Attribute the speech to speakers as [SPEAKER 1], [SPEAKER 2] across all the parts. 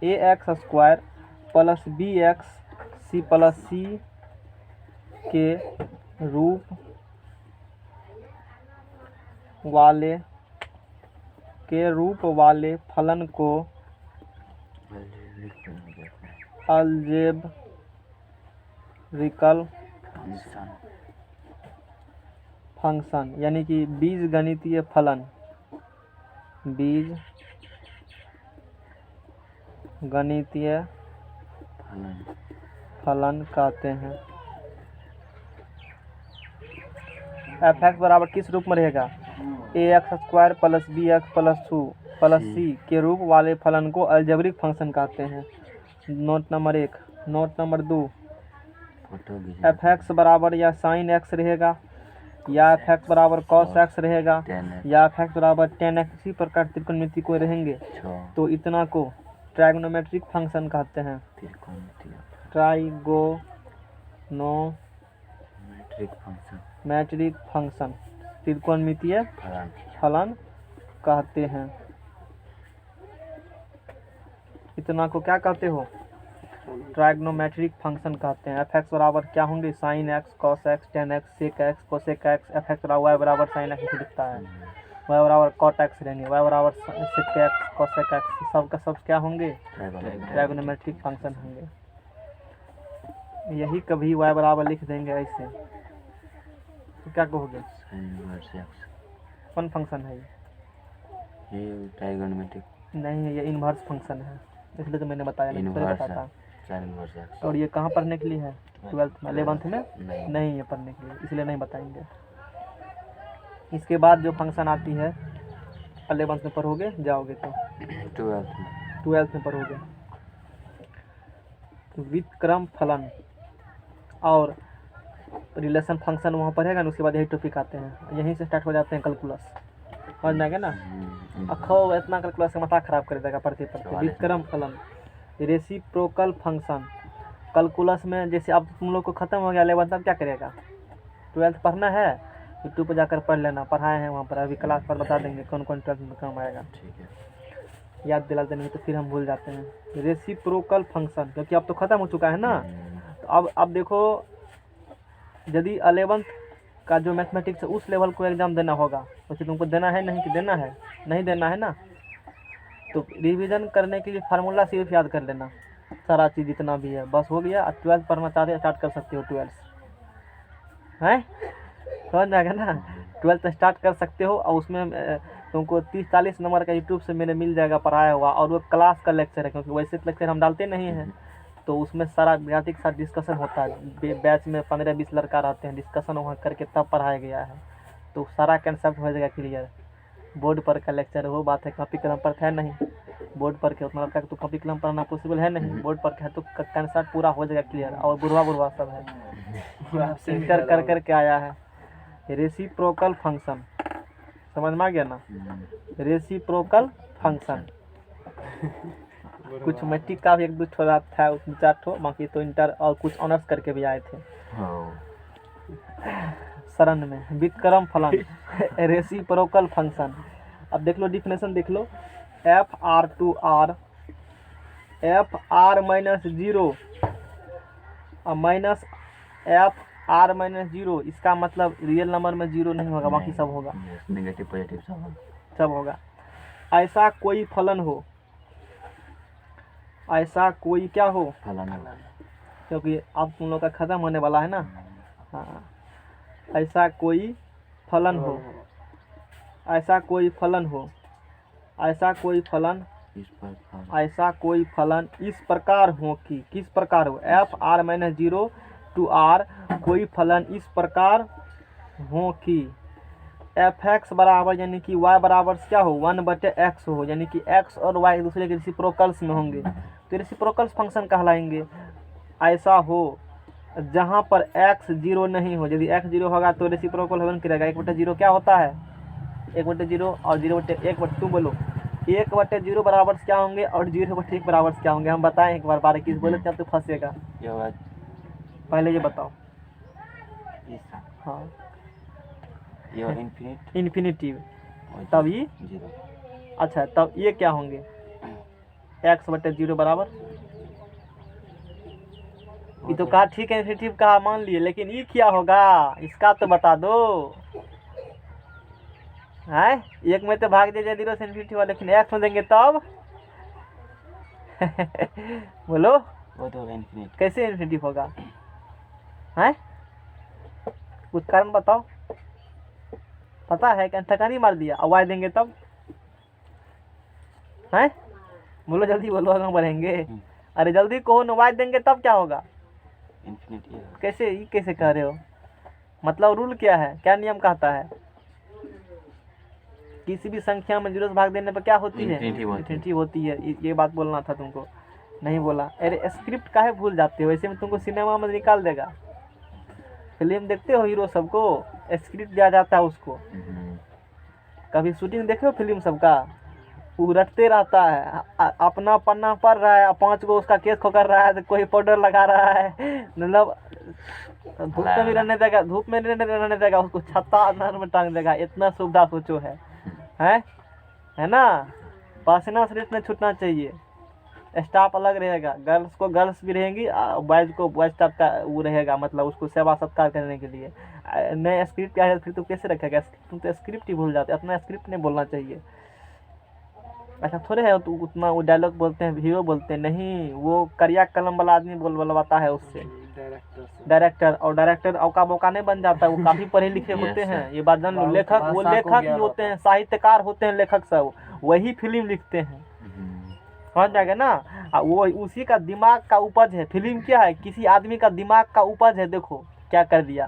[SPEAKER 1] ए x square plus B x C plus C के रूप वाले फलन को अलजेब्रिकल फंक्शन यानी कि बीजगणितीय फलन कहते हैं। एफ एक्स बराबर किस रूप में रहेगा? A x square plus B x plus C के रूप वाले फलन को अलजेब्रिक फंक्शन कहते हैं। Note number 1। Note number 2, F x बराबर या साइन एक्स रहेगा, या एफ एक्स बराबर कॉस एक्स रहेगा, या एफ एक्स बराबर टेन एक्स, इसी प्रकार त्रिकोणमिति को रहेंगे तो इतना को ट्राइगोनोमेट्रिक फंक्शन कहते हैं। ट्राइगोनोमेट्रिक फंक्शन त्रिकोणमितीय फलन कहते हैं। इतना को क्या कहते हो? ट्राइगोनोमेट्रिक फंक्शन कहते हैं। एफ एक्स बराबर क्या होंगे? Sine x, cos x, tan x, sec x, cosec x. F x बराबर वाई बराबर साइन एक्स लिखता है, वाई बराबर कॉट एक्स रहेंगे, वाई बराबर सेक एक्स, कोसेक एक्स, सब का सब क्या होंगे? ट्राइगोनोमेट्रिक फंक्शन होंगे। यही कभी वाई बराबर लिख देंगे ऐसे तो क्या कहोगे? कौन फंक्शन है ये?
[SPEAKER 2] ट्राइगोनोमेट्रिक
[SPEAKER 1] नहीं है, ये इनवर्स फंक्शन है, इसलिए तो मैंने बताया नहीं, तो बताता।
[SPEAKER 2] इनवर्स।
[SPEAKER 1] और ये कहाँ पढ़ने के लिए है? 12th में, 11th में नहीं है पढ़ने के लिए, इसलिए नहीं बताएंगे। इसके बाद जो फंक्शन आती है 11th में पढ़ोगे, जाओगे तो 12th में पढ़ोगे। व्युत्क्रम फलन और रिलेशन फंक्शन वहाँ पढ़ेगा ना, उसके बाद यही टॉपिक आते हैं, यहीं से स्टार्ट हो जाते हैं कैलकुलस। समझ में आ गया ना? अखो इतना कैलकुलस से माथा खराब कर देगा पढ़ते पढ़ते। व्युत्क्रम फलन, रेसिप्रोकल फंक्शन। कैलकुलस में जैसे अब तुम लोग को खत्म हो गया 11th, अब क्या करेगा? 12th पढ़ना है, यूट्यूब पर जाकर पढ़ लेना, पढ़ाए हैं वहाँ पर, अभी क्लास पर बता देंगे कौन कौन 12th में काम आएगा।
[SPEAKER 2] ठीक है,
[SPEAKER 1] याद दिला देंगे तो फिर हम भूल जाते हैं। रेसिप्रोकल फंक्शन, क्योंकि अब तो खत्म हो चुका है ना, तो अब देखो, यदि 11th का जो मैथमेटिक्स है उस लेवल को एग्जाम देना होगा, तो फिर तुमको देना है नहीं कि देना है? नहीं देना है ना, तो रिवीजन करने के लिए फार्मूला सिर्फ याद कर लेना, सारा चीज़ जितना भी है बस हो गया। 12th पढ़ना चाहते स्टार्ट कर सकते हो, 12th है, समझ जाएगा ना? 12th स्टार्ट कर सकते हो, और उसमें तुमको 30-40 नंबर का यूट्यूब से मैंने मिल जाएगा पढ़ाया हुआ, और वो क्लास का लेक्चर है, क्योंकि वैसे लेक्चर हम डालते नहीं हैं, तो उसमें सारा विद्यार्थी के साथ डिस्कशन होता है। बैच में 15-20 लड़का रहते हैं, डिस्कशन वहाँ करके तब पढ़ाया गया है, तो सारा कंसेप्ट हो जाएगा क्लियर। बोर्ड पर का लेक्चर वो बात है, कॉपी कलम पर है नहीं, बोर्ड पर के उतना लड़का तो कॉपी कलम पढ़ना पॉसिबल है नहीं, बोर्ड पर है तो कंसेप्ट पूरा हो जाएगा क्लियर। और बुढ़वा सब है, इंटर कर करके आया है। रेसिप्रोकल फंक्शन समझ में आ गया ना? रेसिप्रोकल फंक्शन कुछ मैट्रिक का भी 1-2 ठो था, उसमें 4 ठो, बाकी तो इंटर और कुछ ऑनर्स करके भी आए थे शरण में। व्युत्क्रम फलन, रेसिप्रोकल फंक्शन। अब देख लो डिफिनेशन देख लो, F R to R, F R minus 0 और माइनस एफ आर माइनस 0, इसका मतलब रियल नंबर में 0 नहीं होगा, बाकी सब होगा,
[SPEAKER 2] नेगेटिव पॉजिटिव
[SPEAKER 1] सब होगा। ऐसा कोई फलन हो, ऐसा कोई क्या हो
[SPEAKER 2] फलन,
[SPEAKER 1] क्योंकि अब तुम लोग का खत्म होने वाला है ना। हाँ, ऐसा कोई फलन हो, ऐसा कोई फलन हो, ऐसा कोई फलन, ऐसा कोई फलन इस प्रकार हो कि, किस प्रकार हो? F R minus 0 to R, कोई फलन इस प्रकार हो कि एफ एक्स बराबर यानी कि वाई बराबर क्या हो? 1/x हो, यानी कि x और y एक दूसरे के रेसिप्रोकल्स में होंगे, तो रेसिप्रोकल्स फंक्शन कहलाएंगे। ऐसा हो जहाँ पर x 0 नहीं हो, यदि x 0 होगा तो रेसिप्रोकल होगा करेगा। 1/0 क्या होता है? 1/0 और 0/1 तुम बोलो, 1/0 बराबर क्या होंगे और 0/1 बराबर क्या होंगे? हम बताएं एक बार, बारीकी से बोले तब तो फंसेगा। पहले ये बताओ। हाँ, इन्फिनिटिव, तब ये
[SPEAKER 2] 0।
[SPEAKER 1] अच्छा, तब ये क्या होंगे? एक्स बटे 0 बराबर, ये तो कहा ठीक है इन्फिनिटी कहा मान लिए, लेकिन ये क्या होगा इसका तो बता दो। है एक में तो भाग दे 0 से इन्फिनिटी हुआ, लेकिन एक्स में देंगे तब बोलो
[SPEAKER 2] वो तो इन्फिनिटी।
[SPEAKER 1] कैसे इन्फिनिटी होगा? है कुछ कारण बताओ, पता है क्या? ठकानी मार दिया। अब वाई देंगे तब, है बोलो जल्दी बोलो, आगे बढ़ेंगे। अरे जल्दी कहो ना, वाई देंगे तब क्या होगा?
[SPEAKER 2] इन्फिनिटी।
[SPEAKER 1] कैसे ये कैसे कह रहे हो? मतलब रूल क्या है, क्या नियम कहता है? किसी भी संख्या में 0 से भाग देने पर क्या होती है? इन्फिनिटी होती है। ये बात बोलना था तुमको, नहीं बोला। अरे स्क्रिप्ट काहे भूल जाते हो? ऐसे में तुमको सिनेमा में निकाल देगा। फिल्म देखते हो हीरो सबको स्क्रिप्ट दिया जाता है उसको, कभी शूटिंग देखे हो फिल्म सबका? वो रटते रहता है, अपना पन्ना पढ़ रहा है, 5 गो उसका केस खोकर रहा है, तो कोई पाउडर लगा रहा है, मतलब धूप में भी रहने देगा, धूप में रहने देगा, उसको छत्ता अंदर में टांग देगा। इतना सुविधा सोचो है ना? पसीना शरीर में छूटना चाहिए। स्टाफ अलग रहेगा, गर्ल्स को गर्ल्स भी रहेंगी, बॉयज को बॉयज स्टाफ का वो रहेगा, मतलब उसको सेवा सत्कार करने के लिए। नए स्क्रिप्ट क्या है फिर तो कैसे रखेगा? तुम तो स्क्रिप्ट ही भूल जाते, अपना स्क्रिप्ट नहीं बोलना चाहिए। ऐसा थोड़े है तो उतना वो डायलॉग बोलते हैं, हीरो बोलते हैं, नहीं वो करिया कलम वाला आदमी बोलवाता है उससे, डायरेक्टर। और डायरेक्टर औका बोका नहीं बन जाता, वो काफी पढ़े लिखे होते हैं, ये बात जान लो। लेखक वो लेखक ही होते हैं, साहित्यकार होते हैं लेखक सब, वही फिल्म लिखते हैं, समझ जाएगा ना? वो उसी का दिमाग का उपज है। फिल्म क्या है? किसी आदमी का दिमाग का उपज है। देखो क्या कर दिया।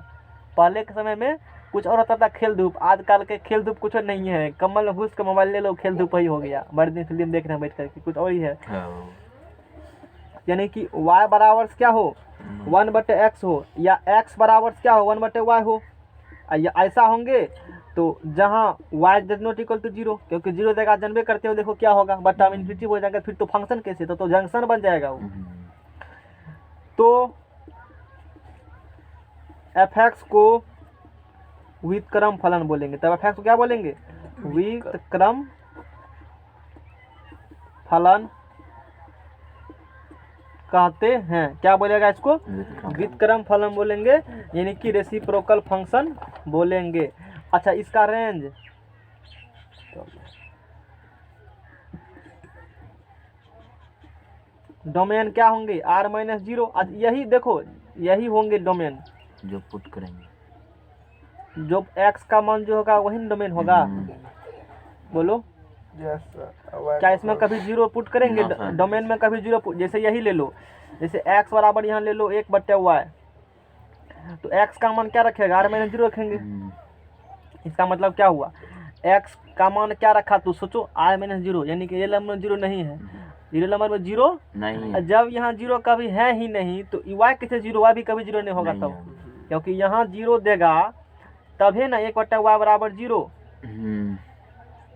[SPEAKER 1] पहले के समय में कुछ और होता था, खेल धूप। आजकल के खेल धूप कुछ नहीं है, कमल में घुस के मोबाइल ले लो, खेल धूप ही हो गया। बड़े दिन फिल्म देख रहे हैं बैठ करके, कुछ और ही है। यानी कि y बराबर क्या हो 1/x हो, या x बराबर क्या हो 1/y हो, या ऐसा होंगे तो जहाँ y does not equal to 0, क्योंकि 0 देगा जानबे करते हो। देखो क्या होगा, बटा में इन्फिनिटी हो जाएगा, फिर तो फंक्शन कैसे? तो जंक्शन बन जाएगा वो। तो fx को व्युत्क्रम फलन बोलेंगे, तब fx को क्या बोलेंगे? व्युत्क्रम फलन कहते हैं। क्या बोलेगा इसको? व्युत्क्रम फलन बोलेंगे, यानी कि रेसिप्रोकल फंक्शन बोलेंगे। अच्छा इसका रेंज डोमेन क्या होंगे? r-0। यही देखो, यही होंगे डोमेन
[SPEAKER 2] जो पुट करेंगे,
[SPEAKER 1] जो x का मान जो होगा वही डोमेन होगा। बोलो क्या इसमें कभी 0 पुट करेंगे? डोमेन में कभी 0 पुट। जैसे यही ले लो, जैसे x बराबर यहाँ ले लो 1/y, तो x का मान क्या रखेगा? r-0 रखेंगे। इसका मतलब क्या हुआ? x का मान क्या रखा? तो सोचो r-0, यानी कि रियल नंबर 0 नहीं है। रियल नंबर में 0 नहीं, जब यहाँ 0 कभी है ही नहीं तो y कैसे 0? y भी कभी 0 नहीं होगा तब, क्योंकि यहाँ 0 देगा तभी ना 1/y बराबर 0।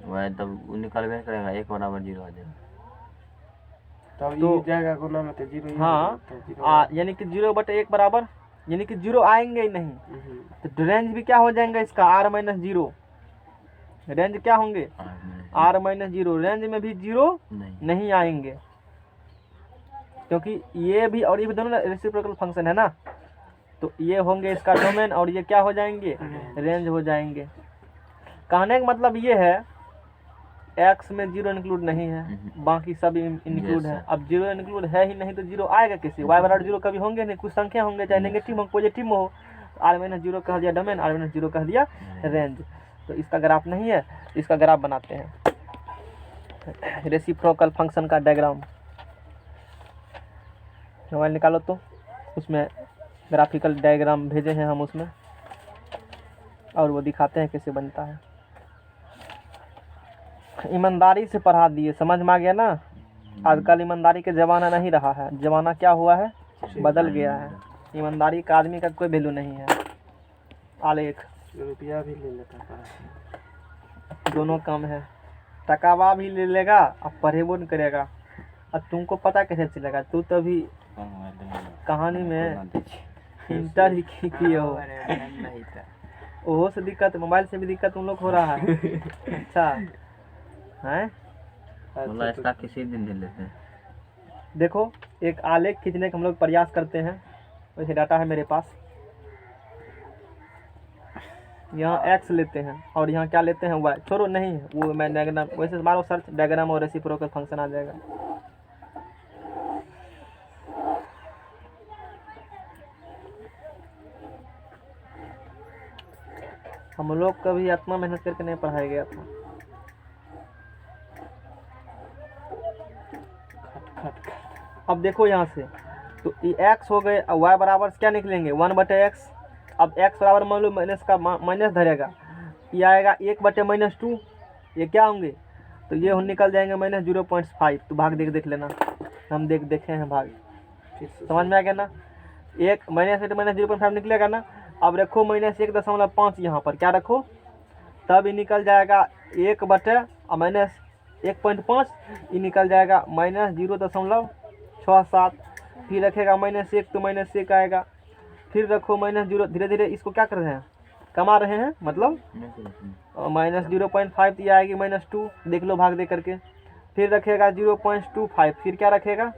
[SPEAKER 2] वह तब निकल गए करेगा 1 बराबर 0 आ जाएगा,
[SPEAKER 3] तब तो जाएगा गुना में तो 0।
[SPEAKER 1] हाँ यानी कि 0/1 बराबर, यानी कि 0 आएंगे ही नहीं। तो रेंज भी क्या हो जाएगा इसका? r-0। रेंज क्या होंगे? r-0। रेंज में भी 0 नहीं आएंगे, क्योंकि ये भी और ये भी दोनों रेसिप्रोकल फंक्शन है ना। तो ये होंगे इसका डोमेन, और ये क्या हो जाएंगे? रेंज हो जाएंगे। कहने का मतलब ये है x में 0 इंक्लूड नहीं है, बाकी सब इंक्लूड है। अब 0 इंक्लूड है ही नहीं तो 0 आएगा कैसे? y बराबर 0 कभी होंगे नहीं, कुछ संख्या होंगे, चाहे नेगेटिव हो पॉजिटिव हो। r-0 कह दिया डोमेन, r-0 कह दिया रेंज। तो इसका ग्राफ नहीं है, इसका ग्राफ बनाते हैं, रेसिप्रोकल फंक्शन का डायग्राम। मोबाइल निकालो तो उसमें ग्राफिकल डायग्राम भेजे हैं हम उसमें, और वो दिखाते हैं कैसे बनता है। ईमानदारी से पढ़ा दिए, समझ में आ गया ना? आजकल ईमानदारी के ज़माना नहीं रहा है, ज़माना क्या हुआ है? बदल गया है। ईमानदारी का आदमी का कोई वैल्यू नहीं है। आलेख
[SPEAKER 3] रुपया भी ले लेता है,
[SPEAKER 1] दोनों कम है। टकावा भी ले लेगा और पढ़ेबो नहीं करेगा। अब तुमको पता कैसे चलेगा? तू तो अभी कहानी में इंटर ही किए हो, ओहो से दिक्कत, मोबाइल से भी दिक्कत तुम लोग हो रहा है। अच्छा है,
[SPEAKER 2] इसका किसी दिन ले लेते हैं।
[SPEAKER 1] देखो एक आलेख खींचने का हम लोग प्रयास करते हैं। वैसे डाटा है मेरे पास, यहाँ x लेते हैं और यहाँ क्या लेते हैं y। छोड़ो नहीं वो मैं डायग्राम वैसे मारो सर्च डायग्राम और रेसिप्रोकल फंक्शन आ जाएगा। हम लोग कभी इतना मेहनत करके नहीं पढ़ाया गया था। अब देखो यहाँ से तो ये x हो गए, और y बराबर क्या निकलेंगे 1/x। अब x बराबर मान लो माइनस का माइनस धरेगा, ये आएगा 1/-2, ये क्या होंगे तो ये निकल जाएंगे -0.5। तो भाग देख लेना, हम देखे हैं भाग, समझ में आ गया ना। एक -0.5 निकलेगा ना। अब रखो -1.5 यहाँ पर, क्या रखो तब ये निकल जाएगा 1/-1.5, ये निकल जाएगा -0.67। फिर रखेगा -1 तो -1 आएगा। फिर रखो -0, धीरे धीरे इसको क्या कर रहे हैं कमा रहे हैं, मतलब -0.5 तो ये आएगी -2, देख लो भाग दे करके। फिर रखेगा 0.25, फिर क्या रखेगा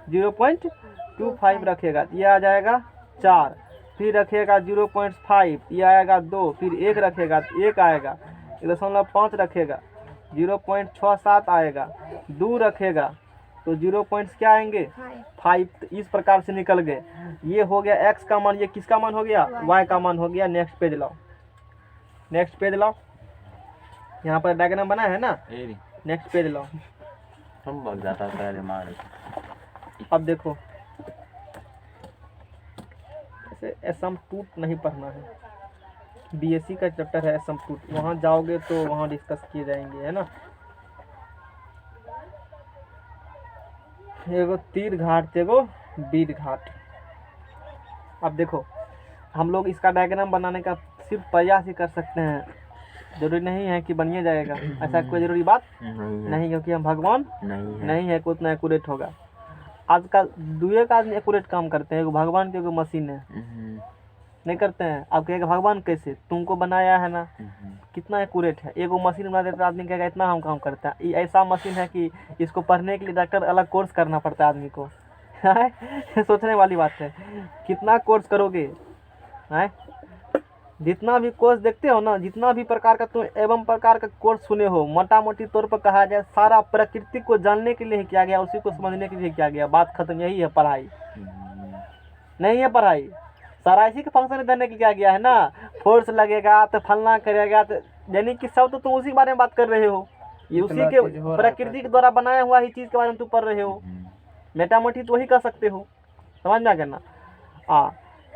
[SPEAKER 1] 0.25 रखेगा, ये आ जाएगा 4। फिर रखेगा 0.5, ये आएगा 2। फिर 1 रखेगा तो 1 आएगा, 1.5 रखेगा 0.67 आएगा। 2 रखेगा तो 0 पॉइंट्स क्या आएंगे 5। तो इस प्रकार से निकल गए। ये हो गया x का मान, ये किसका मान हो गया y का मान हो गया। नेक्स्ट पेज लाओ, नेक्स्ट पेज लाओ, यहाँ पर डायग्राम बना है ना, नेक्स्ट पेज लाओ।
[SPEAKER 2] हम भाग जाता पहले मार।
[SPEAKER 1] अब देखो ऐसे एसम्पटूट नहीं पढ़ना है, बीएससी का चैप्टर है एसम्पटूट, वहाँ जाओगे तो वहाँ डिस्कस किए जाएंगे, है ना। एगो तीर घाट एगो बीर घाट। अब देखो हम लोग इसका डायग्राम बनाने का सिर्फ प्रयास ही कर सकते हैं, जरूरी नहीं है कि बनिए जाएगा, ऐसा कोई जरूरी बात नहीं, क्योंकि हम भगवान नहीं है कि उतना एक्यूरेट होगा। आजकल दुए का आदमी एक्यूरेट काम करते हैं, एगो भगवान की एगो मशीन है, नहीं करते हैं। आप कहेगा भगवान कैसे, तुमको बनाया है ना, कितना एक्यूरेट है। एगो मशीन बना देता आदमी कहेगा इतना हम काम करता है। ये ऐसा मशीन है कि इसको पढ़ने के लिए डॉक्टर अलग कोर्स करना पड़ता है आदमी को। सोचने वाली बात है, कितना कोर्स करोगे है। जितना भी कोर्स देखते हो ना, जितना भी प्रकार का तुम एवं प्रकार का कोर्स सुने हो, मोटा मोटी तौर पर कहा जाए सारा प्रकृति को जानने के लिए ही किया गया, उसी को समझने के लिए किया गया। बात खत्म, यही है पढ़ाई, नहीं है पढ़ाई। सारा इसी के फंक्शन देने के लिए किया गया है ना। फोर्स लगेगा तो फलना करेगा, तो यानी कि सब तो तुम उसी के बारे में बात कर रहे हो, ये उसी के प्रकृति के द्वारा बनाया हुआ ही चीज़ के बारे में तुम पढ़ रहे हो। मोटा मोटी तो वही कर सकते हो, समझ में आ गया ना।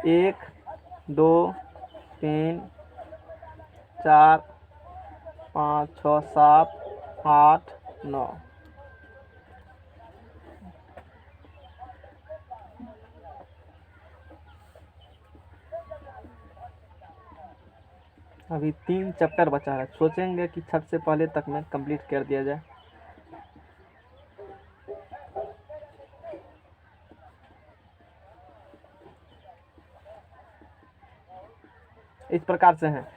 [SPEAKER 1] 1 2 3 4 5 6 7 8 9। अभी 3 चैप्टर बचा है, सोचेंगे कि छठ से पहले तक में कंप्लीट कर दिया जाए। इस प्रकार से हैं।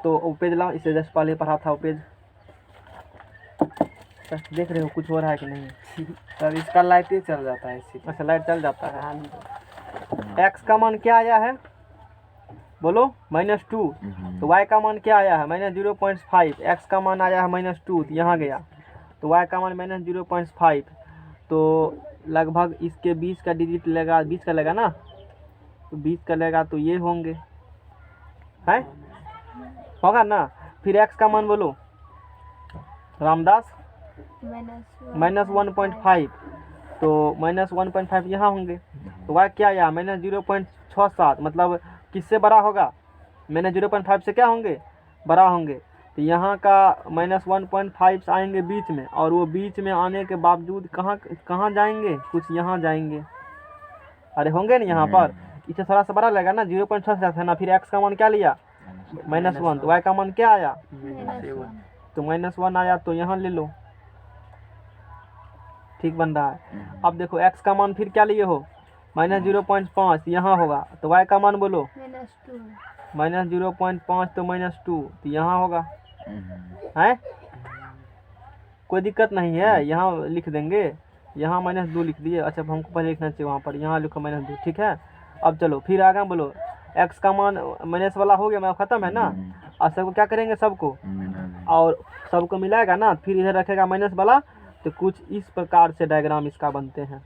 [SPEAKER 1] तो वो पेज लाओ, इसे जस्ट पहले पढ़ा था वो पेज, देख रहे हो कुछ हो रहा है कि नहीं।
[SPEAKER 3] सर इसका लाइट ही चल जाता है इसी।
[SPEAKER 1] अच्छा लाइट चल जाता है। x का मान क्या आया है बोलो -2, तो y का मान क्या आया है -0.5। x का मान आया है -2, तो यहाँ गया तो y का मान -0.5। तो लगभग इसके 20 का डिजिट लेगा, 20 का लेगा ना, तो 20 का लेगा तो ये होंगे, है होगा ना। फिर x का मान बोलो रामदास -1.5, तो -1.5 यहाँ होंगे। तो y क्या आया -0.67, मतलब किससे बड़ा होगा -0.5 से क्या होंगे बड़ा होंगे। तो यहाँ का -1.5 आएंगे बीच में, और वो बीच में आने के बावजूद कहाँ जाएंगे, कुछ यहाँ जाएंगे, अरे होंगे ना यहाँ पर। इससे थोड़ा सा बड़ा लगेगा ना, 0.6 है ना। फिर x का मान क्या लिया -1, तो y का मान क्या आया तो -1 आया, तो यहाँ ले लो, ठीक बन रहा है। अब देखो x का मान फिर क्या लिए हो -0.5, यहाँ होगा, तो y का मान बोलो -0.5, तो -2, तो यहाँ होगा, है कोई दिक्कत नहीं है, यहाँ लिख देंगे। यहाँ -2 लिख दिए। अच्छा हमको पहले लिखना चाहिए वहाँ पर, यहाँ लिखो -2, ठीक है। अब चलो फिर आगे बोलो, x का मान माइनस वाला हो गया, मैं ख़त्म है ना। और सबको क्या करेंगे, सबको और सबको मिलाएगा ना, फिर इधर रखेगा माइनस वाला। तो कुछ इस प्रकार से डायग्राम इसका बनते हैं,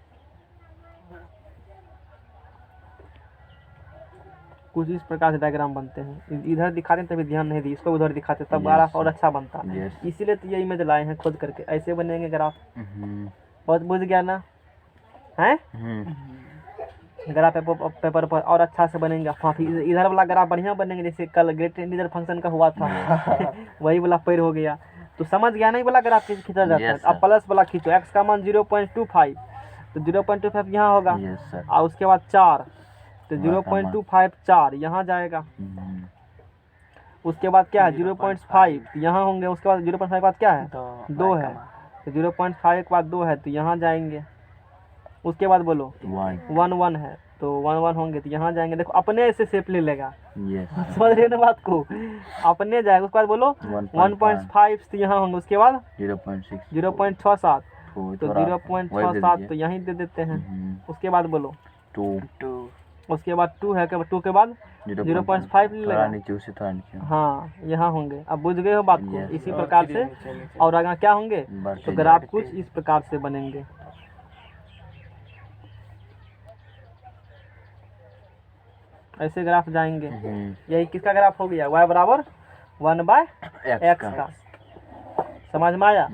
[SPEAKER 1] कुछ इस प्रकार से डायग्राम बनते हैं। इधर दिखाते हैं तभी ध्यान नहीं दी, इसको उधर दिखाते तब ग्राफ और अच्छा बनता। इसीलिए तो ये इमेज लाए हैं खोद करके, ऐसे बनेंगे ग्राफ। बहुत बुझ गया ना है। ग्राफ पेपर पर और अच्छा से बनेंगे। हाँ फिर इधर वाला ग्राफ बढ़िया बनेंगे, जैसे कल ग्रेट इंटीजर फंक्शन का हुआ था वही वाला पैर हो गया। तो समझ गया नहीं वाला ग्राफ खींचा जाता है। अब प्लस वाला खींचो, x का मान 0.25, तो 0.25 यहाँ होगा। और उसके बाद 4, तो 0.25 4 यहाँ जाएगा। उसके बाद क्या है 0.5 यहाँ होंगे। उसके बाद 0.5 के बाद क्या है 2 है, तो 0.5 के बाद 2 है, तो यहाँ जाएंगे। उसके बाद बोलो 1 है, तो 1 होंगे तो यहाँ जाएंगे। देखो अपने ऐसे शेप ले लेगा, समझ रहे हो ना बात को, अपने जाएगा। उसके बाद बोलो 1.5 तो यहाँ होंगे। उसके बाद 0.67, तो 0.67 तो यहीं दे देते हैं। उसके बाद बोलो
[SPEAKER 2] 2,
[SPEAKER 1] उसके बाद 2 है, 2 के बाद 0.5 ले लेगा। हाँ यहाँ होंगे। अब बुझ गए हो बात को, इसी प्रकार से। और आगे क्या होंगे, तो ग्राफ कुछ इस प्रकार से बनेंगे। ऐसे ग्राफ जाएंगे। यही किसका ग्राफ हो गया, y बराबर 1/x का। समझ में आया।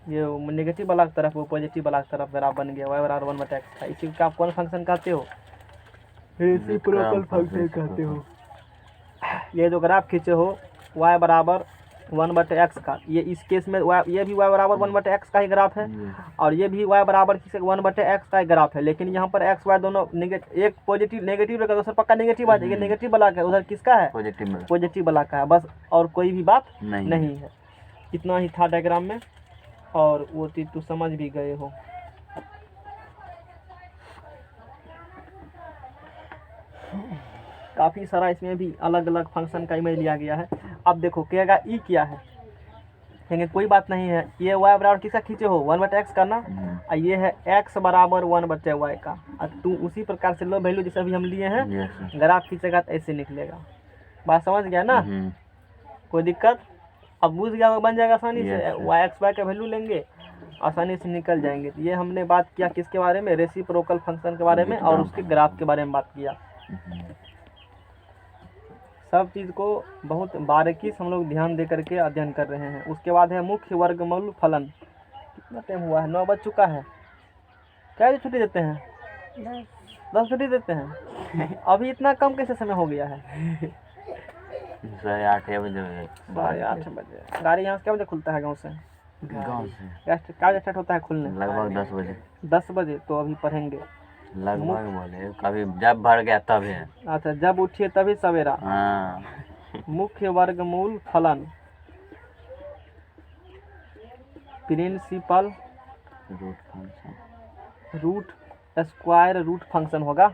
[SPEAKER 1] ये नेगेटिव वाला तरफ, वो पॉजिटिव वाला तरफ ग्राफ बन गया, y बराबर 1/x का। इसी का आप कौन फंक्शन कहते हो, रेसिप्रोकल फंक्शन कहते हो। ये जो ग्राफ खींचे हो y बराबर 1/x का, ये इस केस में ये भी y बराबर 1/x का ही ग्राफ है, और ये भी y बराबर 1/x का ही ग्राफ है। लेकिन यहाँ पर x y दोनों एक पॉजिटिव नेगेटिव रहेगा, दूसरा पक्का नेगेटिव आ जाएगा। ये नेगेटिव वाला का, उधर किसका है पॉजिटिव वाला का है, बस। और कोई भी बात नहीं है। इतना ही था डायग्राम में, और वो चीज़ तो समझ भी गए हो। काफ़ी सारा इसमें भी अलग अलग फंक्शन का इमेज लिया गया है। अब देखो कहेगा ई क्या है, कहेंगे कोई बात नहीं है। ये y बराबर किसका खींचे हो 1/x का ना, और ये है x बराबर 1/y का। और तू उसी प्रकार से लो वैल्यू जैसे अभी हम लिए हैं, ग्राफ खींचेगा तो ऐसे निकलेगा। बात समझ गया ना, कोई दिक्कत। अब बुझ गया, वो बन जाएगा आसानी से। x y का वैल्यू लेंगे, आसानी से निकल जाएंगे। तो ये हमने बात किया किसके बारे में, रेसिप्रोकल फंक्शन के बारे में, और उसके ग्राफ के बारे में बात किया। सब चीज़ को बहुत बारीकी से हम लोग ध्यान दे करके अध्ययन कर रहे हैं। उसके बाद है मुख्य वर्गमूल फलन। कितना टाइम हुआ है, 9 बज चुका है। क्या छुट्टी देते हैं, 10 छुट्टी देते हैं। अभी इतना कम कैसे समय हो गया है,
[SPEAKER 2] 8:30 बजे।
[SPEAKER 1] 8:30 बजे। गाड़ी यहाँ से क्या बजे खुलता है गाँव से, क्या स्टार्ट होता है खुलने,
[SPEAKER 2] लगभग 10 बजे।
[SPEAKER 1] 10 बजे। तो अभी पढ़ेंगे
[SPEAKER 2] लगभग बोले, कभी जब भर गया तब है।
[SPEAKER 1] अच्छा जब उठिए तभी सवेरा।
[SPEAKER 2] हाँ।
[SPEAKER 1] मुख्य वर्गमूल फलन, principal root square root function होगा।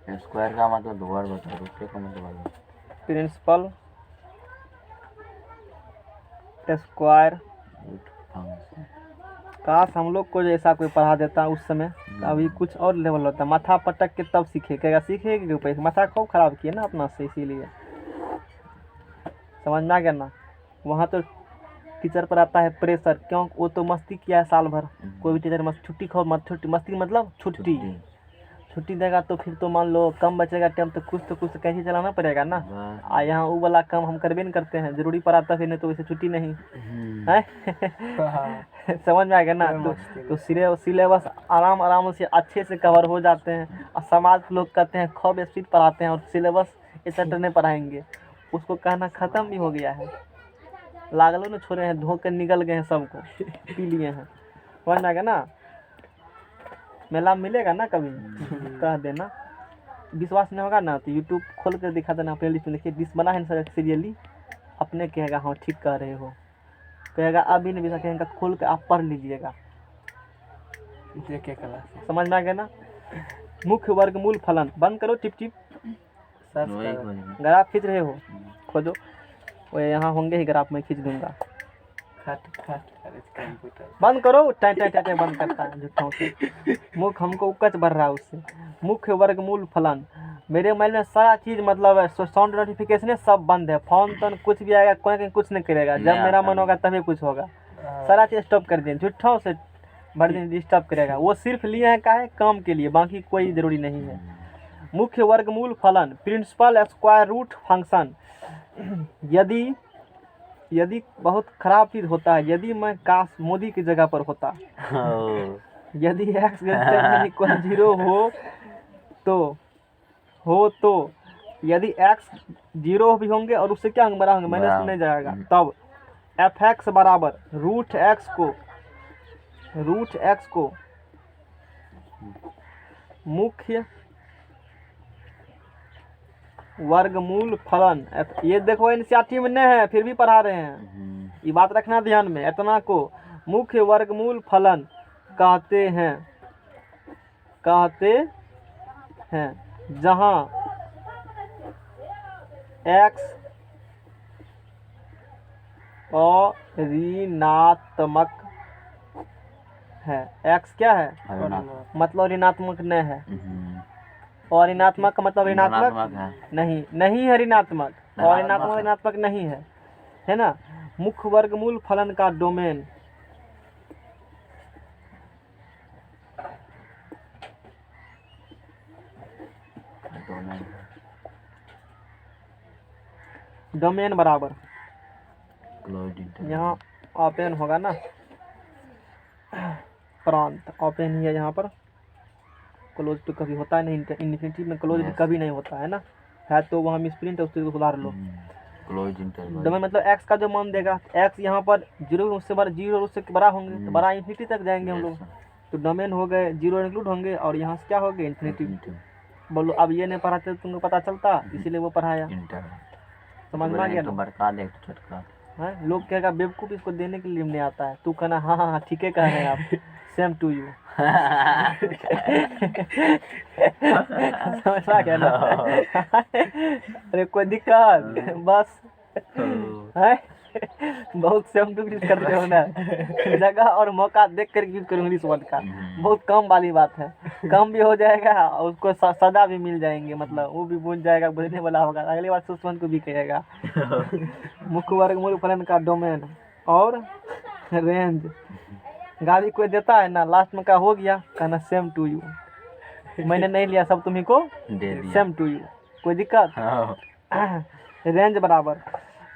[SPEAKER 2] स्क्वायर का मतलब वर्ग होता है, रूट का मतलब
[SPEAKER 1] प्रिंसिपल स्क्वायर
[SPEAKER 2] रूट फंक्शन।
[SPEAKER 1] काश हम लोग को जैसा कोई पढ़ा देता उस समय। अभी कुछ और लेवल होता, माथा पटक के तब सीखे। कहेगा सीखेगा क्यों, पैसे माथा खूब खराब किए ना अपना से, इसीलिए। समझ में आ गया ना। वहाँ तो टीचर पर आता है प्रेशर, क्यों, वो तो मस्ती किया है साल भर। कोई भी टीचर छुट्टी खाओ मत, छुट्टी मस्ती मतलब छुट्टी देगा तो फिर तो मान लो कम बचेगा टाइम, तो कुछ कैसे चलाना पड़ेगा ना। यहाँ वो वाला काम हम करबे नहीं करते हैं, जरूरी पड़ा तब, नहीं तो वैसे छुट्टी नहीं है। समझ में आ गया ना। तो सिलेबस आराम से अच्छे से कवर हो जाते हैं। और समाज के लोग कहते हैं खूब स्पीड पढ़ाते हैं, और सिलेबस इतना नहीं पढ़ाएंगे। उसको कहना ख़त्म भी हो गया है। लागलों ने छोड़े हैं, धो कर निकल गए हैं, सबको पी लिए हैं। समझ में आ गया ना। मेला मिलेगा ना कभी, कह देना। विश्वास नहीं होगा ना तो यूट्यूब खोल कर दिखा देना, प्ले लिस्ट में लिखिए डिश बना है सर सीरियली, अपने कहेगा हाँ ठीक कह रहे हो। कहेगा अभी नहीं भी कहेगा, खोल कर आप पढ़ लीजिएगा। समझ में आ गया ना। मुख्य वर्गमूल फलन बंद करो, टिप ग्राफ खींच रहे हो खोजो, वो यहाँ होंगे ही ग्राफ में खींच दूंगा।
[SPEAKER 3] खट खट करे कंप्यूटर।
[SPEAKER 1] बंद करो, टाइ टाइ टाइ टाइ बंद करता है झूठों से। मुख हमको उकच बढ़ रहा है उससे। मुख्य वर्गमूल फलन, मेरे मोबाइल में सारा चीज़ मतलब है, साउंड नोटिफिकेशन सब बंद है, फोन तो कुछ भी आएगा कोई कहीं कुछ नहीं करेगा, जब
[SPEAKER 2] नहीं
[SPEAKER 1] मेरा
[SPEAKER 2] आता
[SPEAKER 1] मन होगा तभी कुछ होगा। सारा चीज़ स्टॉप कर दिए, झूठों से भर दिन डिस्टर्ब करेगा। वो सिर्फ लिए हैं का है काम के लिए, बाकी कोई ज़रूरी नहीं है। मुख्य वर्गमूल फलन, प्रिंसिपल स्क्वायर रूट फंक्शन, यदि बहुत खराब चीज़ होता है, यदि मैं काश मोदी की जगह पर होता,
[SPEAKER 2] ओ,
[SPEAKER 1] यदि एक्स इक्वल 0 तो यदि एक्स 0 भी होंगे और उससे क्या होंगे, बड़ा होंगे, माइनस में नहीं जाएगा, तब एफ एक्स बराबर रूट एक्स को मुख्य वर्गमूल फलन, ये देखो इनिशिएटिव में नहीं है फिर भी पढ़ा रहे हैं, ये बात रखना ध्यान में, इतना को मुख्य वर्गमूल फलन कहते हैं जहां x ऋणात्मक है। x क्या है, मतलब ऋणात्मक नहीं है, और ऋणात्मक का मतलब ऋणात्मक नहीं है, ऋणात्मक और ऋणात्मक नहीं है ना। मुख्य वर्गमूल फलन का डोमेन बराबर, यहाँ ओपन होगा ना, प्रांत ओपन ही है यहाँ पर, क्लोज तो कभी होता नहीं, इन्फिनिटिव में क्लोज कभी नहीं होता है ना, है तो वहाँ मिसप्रिंट है, उसको सुधार लो। डोमेन मतलब x का जो मान देगा, x यहाँ पर 0 उससे बड़ा, 0 उससे बड़ा होंगे तो बड़ा इन्फिनिटी तक जाएंगे हम लोग, तो डोमेन हो गए 0 इंक्लूड होंगे, और यहाँ से क्या हो गए इन्फिनिटी। बोलो अब ये नहीं पढ़ाते तो तुमको पता चलता, इसीलिए वो पढ़ाया, समझ में आ गया ना। है लोग कहेगा बेवकूफ़, इसको देने के लिए नहीं आता है, तू कहना हाँ हाँ हाँ ठीक है कह रहे हैं आप, सेम टू यू। समझ आ गया ना। अरे कोई दिक्कत बस है, बहुत सेम टू यूज करते हो ना, जगह और मौका देख कर यूज करो इंग्लिश वर्ड का, बहुत कम वाली बात है, कम भी हो जाएगा और उसको सदा भी मिल जाएंगे, मतलब वो भी बुझ जाएगा, बुझने वाला होगा, अगली बार सुष्मन को भी कहेगा। मुख्य वर्गमूल फलन का डोमेन और रेंज, गाली कोई देता है ना, लास्ट में का हो गया कहना सेम टू यू, मैंने नहीं लिया, सब तुम्ही को सेम टू यू, कोई दिक्कत। रेंज बराबर,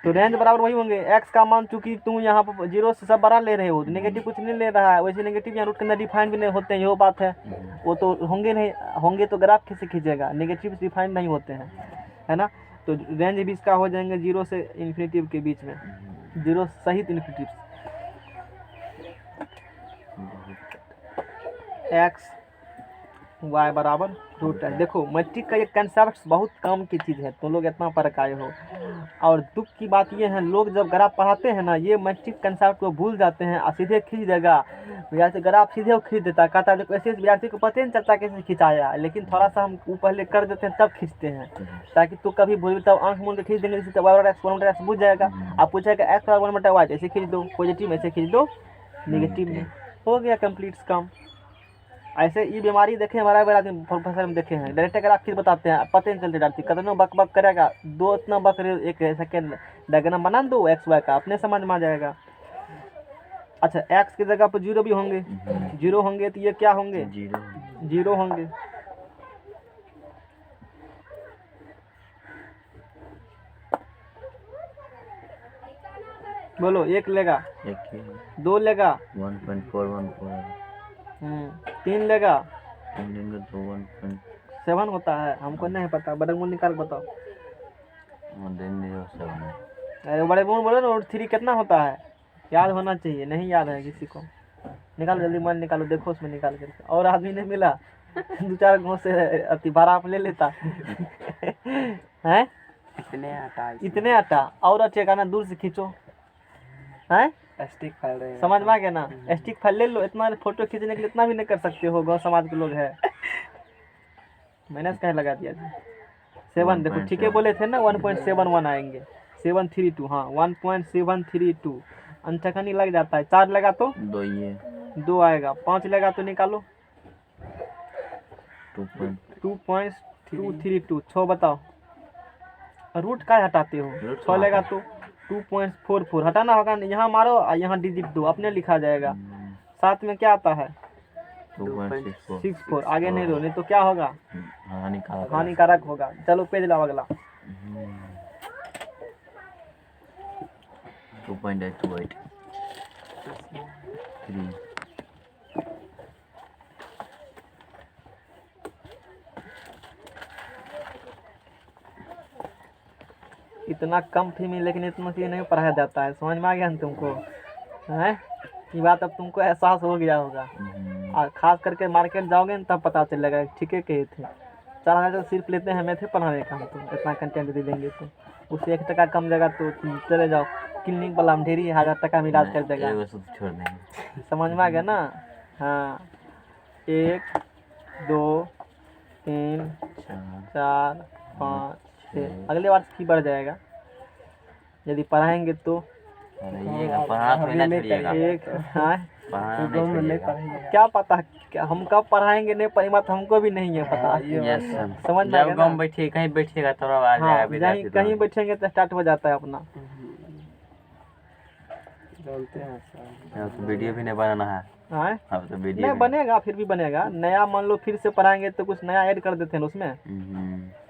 [SPEAKER 1] तो रेंज बराबर वही होंगे, x का मान चूंकि तुम यहाँ पर 0 से सब बड़ा ले रहे हो, नेगेटिव कुछ नहीं ले रहा है, वैसे नेगेटिव यहाँ रूट के अंदर डिफाइन भी नहीं होते हैं, यही बात है, वो तो होंगे नहीं, होंगे तो ग्राफ कैसे खींचेगा, नेगेटिव डिफाइन नहीं होते हैं, है ना। तो रेंज भी इसका हो जाएंगे 0 से इन्फिनिटिव के बीच में, 0 सहित इन्फिनिटिव, x y बराबर रूट है। देखो मैट्रिक का ये कंसेप्ट बहुत काम की चीज़ है, तुम लोग इतना पढ़ आए हो, और दुख की बात ये है लोग जब ग्राफ पढ़ाते हैं ना, ये मैट्रिक कंसेप्ट को भूल जाते हैं, और सीधे खींच देगा, विद्यार्थी ग्राफ सीधे वो खींच देता है, कहता है देखो ऐसे विद्यार्थी को पता नहीं चलता कैसे खिंचाया, लेकिन थोड़ा सा हम वो पहले कर देते हैं तब खींचते हैं, ताकि तू कभी भूल, तब आँख मूंद के खींच देंगे, जैसे x बुझ जाएगा, आप पूछेगा x = 1/y, ऐसे खींच दो, पॉजिटिव में ऐसे खींच दो, नेगेटिव में, हो गया कंप्लीट काम। ऐसे ये बीमारी देखे हमारा बड़ा आदमी प्रोफेसर में देखे हैं, डायरेक्ट अगर आप चीज़ बताते हैं पता नहीं चलते, डालती कदम बक बक करेगा, दो इतना बक एक सेकेंड डायग्राम बना दो x y का, अपने समझ में आ जाएगा। अच्छा x की जगह पर 0 भी होंगे, 0 होंगे तो ये क्या होंगे, 0 होंगे, बोलो 1 लेगा, 2 लेगा,
[SPEAKER 2] 1.414,
[SPEAKER 1] 3 लेगा,
[SPEAKER 2] 1.7
[SPEAKER 1] होता है, हमको नहीं पता, बड़े मूल निकाल बताओ। अरे बड़े मूल बोलो ना, 3 कितना होता है, याद होना चाहिए, नहीं याद है किसी को, निकालो जल्दी मन निकालो, देखो उसमें निकाल करके, और आदमी नहीं मिला 2-4 गाँव से अति बारह आप ले लेता है, इतने आटा और अच्छे का ना, दूर से खींचो है,
[SPEAKER 3] स्टिक फाइल रहे,
[SPEAKER 1] समझ में आ गया ना, स्टिक फाइल ले लो, इतना फोटो खींचने के लिए इतना भी नहीं कर सकते हो, गाँव समाज के लोग है, मैंने कहीं लगा दिया जी 7, देखो ठीक है बोले थे ना 1.71 आएंगे, 732, हाँ 1.732, अंशकनी लग जाता है। 4 लगा तो
[SPEAKER 2] 2 ये
[SPEAKER 1] 2 आएगा, 5 लगा तो निकालो 2.232। 6 बताओ, रूट का हटाते हो,
[SPEAKER 2] रूट
[SPEAKER 1] 6 लगा तो 2.44 हटाना होगा, यहाँ मारो और यहाँ डिजिट दो, अपने लिखा जाएगा। साथ में क्या आता है
[SPEAKER 2] 2.64
[SPEAKER 1] 64, आगे नहीं दो, नहीं तो क्या होगा
[SPEAKER 2] हानिकारक
[SPEAKER 1] हानिकारक होगा। चलो पेज लाओ अगला।
[SPEAKER 2] 2.828 3
[SPEAKER 1] इतना कम फी में लेकिन इतना चीज नहीं पढ़ाया जाता है, समझ में आ गया ना तुमको? है ये बात अब तुमको एहसास हो गया होगा। और खास करके मार्केट जाओगे ना तब पता चलेगा। ठीक है कहे थे 4000 सिर्फ लेते हैं मैथ पढ़ाने का, हम तो इतना कंटेंट दे देंगे तो उससे 1 टका कम जगह तो चले जाओ क्लिनिक वाला में ढेरी 1000 टका में इलाज कर देगा।
[SPEAKER 2] एगो सूत्र छोड़ देंगे।
[SPEAKER 1] समझ में आ गया ना? हाँ 1 2 3 4 5 6 अगले बार फी बढ़ जाएगा यदि पढ़ाएंगे तो।
[SPEAKER 2] अरे ये पढ़ाना थोड़ी ना छोड़िएगा,
[SPEAKER 1] एक हाँ
[SPEAKER 2] पढ़ाना नहीं छोड़िएगा।
[SPEAKER 1] क्या पता हम कब पढ़ाएंगे नहीं पढ़ी बात हमको भी नहीं है पता।
[SPEAKER 2] यस सर,
[SPEAKER 1] समझ में आ
[SPEAKER 2] जब
[SPEAKER 1] गया
[SPEAKER 2] हम बैठिए कहीं बैठिएगा थोड़ा आ
[SPEAKER 1] ना? हाँ
[SPEAKER 2] जाएगा विद्यार्थी तो।
[SPEAKER 1] कहीं बैठेंगे तो स्टार्ट हो जाता है अपना।
[SPEAKER 3] जानते हैं सर।
[SPEAKER 2] अब तो वीडियो भी नहीं बनाना है,
[SPEAKER 1] हाँ
[SPEAKER 2] अब तो वीडियो
[SPEAKER 1] नहीं बनेगा, फिर भी बनेगा नया। मान लो फिर से पढ़ाएंगे तो कुछ नया ऐड कर देते हैं उसमें।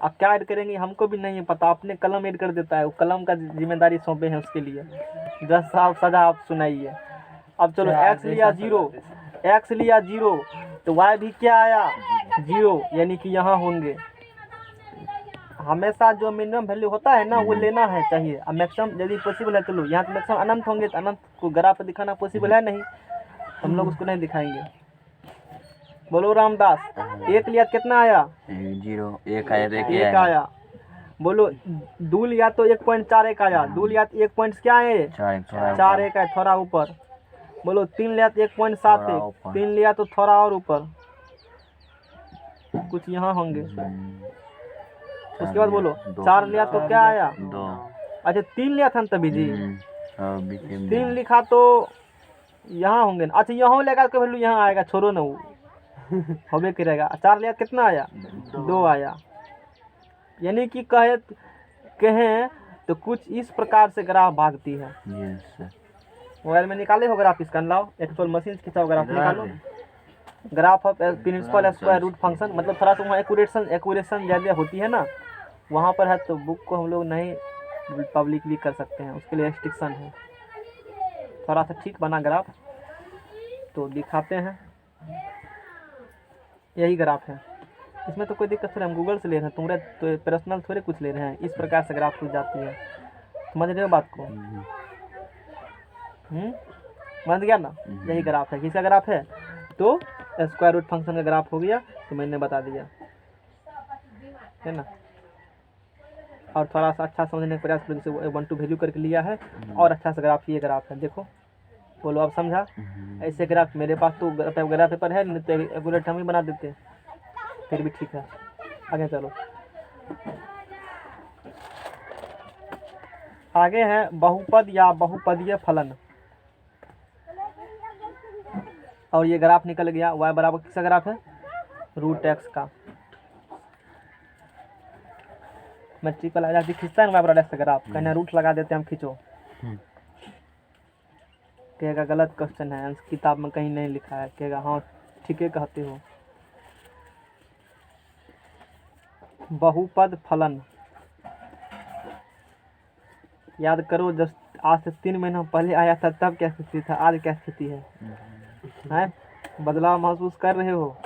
[SPEAKER 1] अब क्या ऐड करेंगे हमको भी नहीं है पता, अपने कलम ऐड कर देता है, वो कलम का जिम्मेदारी सौंपे हैं उसके लिए। 10 साल सजा आप सुनाइए। अब चलो x लिया 0, x लिया 0 तो y भी क्या आया 0, यानी कि यहाँ होंगे। हमेशा जो मिनिमम वैल्यू होता है ना वो लेना है चाहिए। अब मैक्सिमम यदि पॉसिबल है तो लो, यहाँ तो मैक्सिमम अनंत होंगे तो अनंत को ग्राफ पे दिखाना पॉसिबल है नहीं, हम लोग उसको नहीं दिखाएंगे। बोलो रामदास 1 लिया तो कितना आया
[SPEAKER 2] 0 1 आया तो
[SPEAKER 1] 1 आया। बोलो 2 लिया तो 1.41 आया, 2 लिया तो 1 पॉइंट क्या है 4 1 है थोड़ा ऊपर। बोलो 3 लिया तो 1.71, 3 लिया तो थोड़ा और ऊपर कुछ यहाँ होंगे। उसके बाद बोलो 4 लिया तो क्या आया
[SPEAKER 2] 2।
[SPEAKER 1] अच्छा 3 लिया था ना तभी जी, 3 लिखा तो यहाँ होंगे ना। अच्छा यहाँ लगा के वैल्यू यहाँ आएगा, छोड़ो ना वो होबे करेगा। 4 लिया कितना आया 2 आया। यानी कि कहें तो कुछ इस प्रकार से ग्राफ भागती है। मोबाइल में निकाले हो ग्राफ, इसका लाओ एक्चुअल मशीन से खींचा ग्राफ निकालो। Graph of principal square root function, मतलब थोड़ा सा वहाँ एक्यूरेशन ज़्यादा होती है ना, वहाँ पर है तो बुक को हम लोग नहीं पब्लिकली कर सकते हैं, उसके लिए रिस्ट्रिक्शन है। थोड़ा सा ठीक बना ग्राफ तो दिखाते हैं। यही ग्राफ है, इसमें तो कोई दिक्कत नहीं, हम गूगल से ले रहे हैं, तुम्हारे तो पर्सनल थोड़े कुछ ले रहे हैं। इस प्रकार से ग्राफ खुल जाती है, समझ रहे हो बात को? समझ गया ना? यही ग्राफ है। किसका ग्राफ है तो स्क्वायर रूट फंक्शन का ग्राफ हो गया, तो मैंने बता दिया है ना। और थोड़ा सा अच्छा समझने का प्रयास करो, जैसे 1 to वैल्यू करके लिया है और अच्छा सा ग्राफ, ये ग्राफ है देखो। बोलो अब समझा? ऐसे ग्राफ मेरे पास तो ग्राफ पेपर है नहीं तो एगुलेट हम ही बना देते हैं, फिर भी ठीक है। आगे चलो, आगे है बहुपद या बहुपदीय फलन। और ये ग्राफ निकल गया, y बराबर किसका ग्राफ है √x का। मल्टीपल आ जाती खींचता है ना y बराबर x का ग्राफ, कहना रूट लगा देते हैं हम, खींचो। कहेगा गलत क्वेश्चन है, किताब में कहीं नहीं लिखा है। कहेगा हाँ ठीक है कहते हो। बहुपद फलन याद करो, जब आज से 3 महीना पहले आया था तब क्या स्थिति था, आज क्या स्थिति है? बदलाव महसूस कर रहे हो?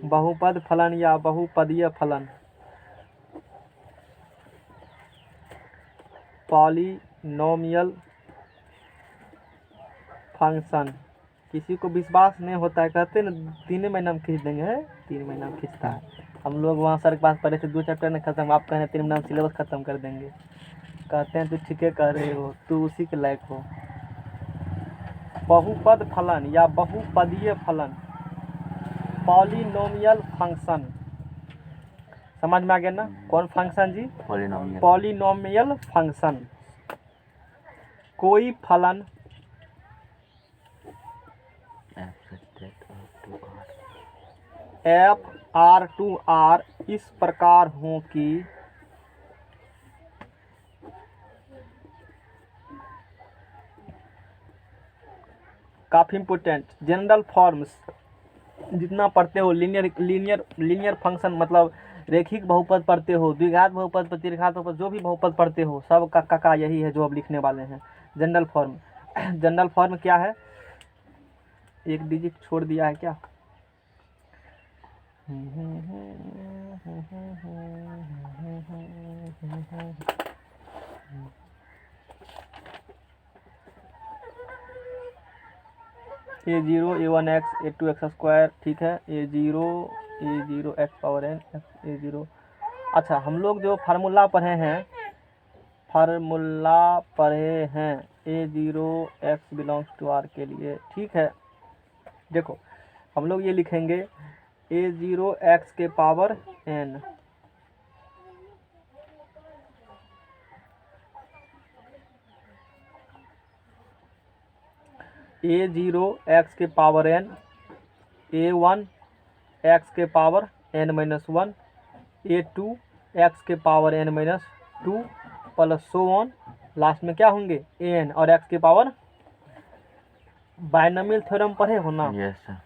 [SPEAKER 1] बहुपद फलन या बहुपदीय फलन। Polynomial function. किसी को विश्वास नहीं होता है, कहते ना 3 महीना में खींच देंगे, है 3 महीना में खींचता है। हम लोग वहाँ सर के पास पढ़े थे 2 चैप्टर में खत्म, आप कह रहे 3 महीना में सिलेबस खत्म कर देंगे। कहते हैं तू ठीक है कह रहे हो, तू उसी के लायक हो। बहुपद फलन या बहुपदीय फलन, पॉलिनोमियल फंक्शन। समझ में आ गया ना? कौन फंक्शन जी? Polynomial function. कोई फलन एफ आर टू आर इस प्रकार हो कि काफ़ी इम्पोर्टेंट जनरल फॉर्म्स जितना पढ़ते हो लीनियर फंक्शन मतलब रेखिक बहुपद पढ़ते हो, द्विघात बहुपद दीर्घात बहुपद जो भी बहुपद पढ़ते हो सब का यही है जो अब लिखने वाले हैं जनरल फॉर्म। जनरल फॉर्म क्या है? एक डिजिट छोड़ दिया है क्या? A0 A1 x A2 x square, ठीक है। A0 x power n A0। अच्छा, हम लोग जो फार्मूला पढ़े हैं A0 x belongs to r के लिए, ठीक है। देखो हम लोग ये लिखेंगे A0 x के पावर n A0 x के पावर n A1 x के power n minus 1 A2 x के power n minus 2 plus so on, last में क्या होंगे an और x के पावर। बाइनोमियल थ्योरम पढ़े हो ना?
[SPEAKER 2] Yes sir.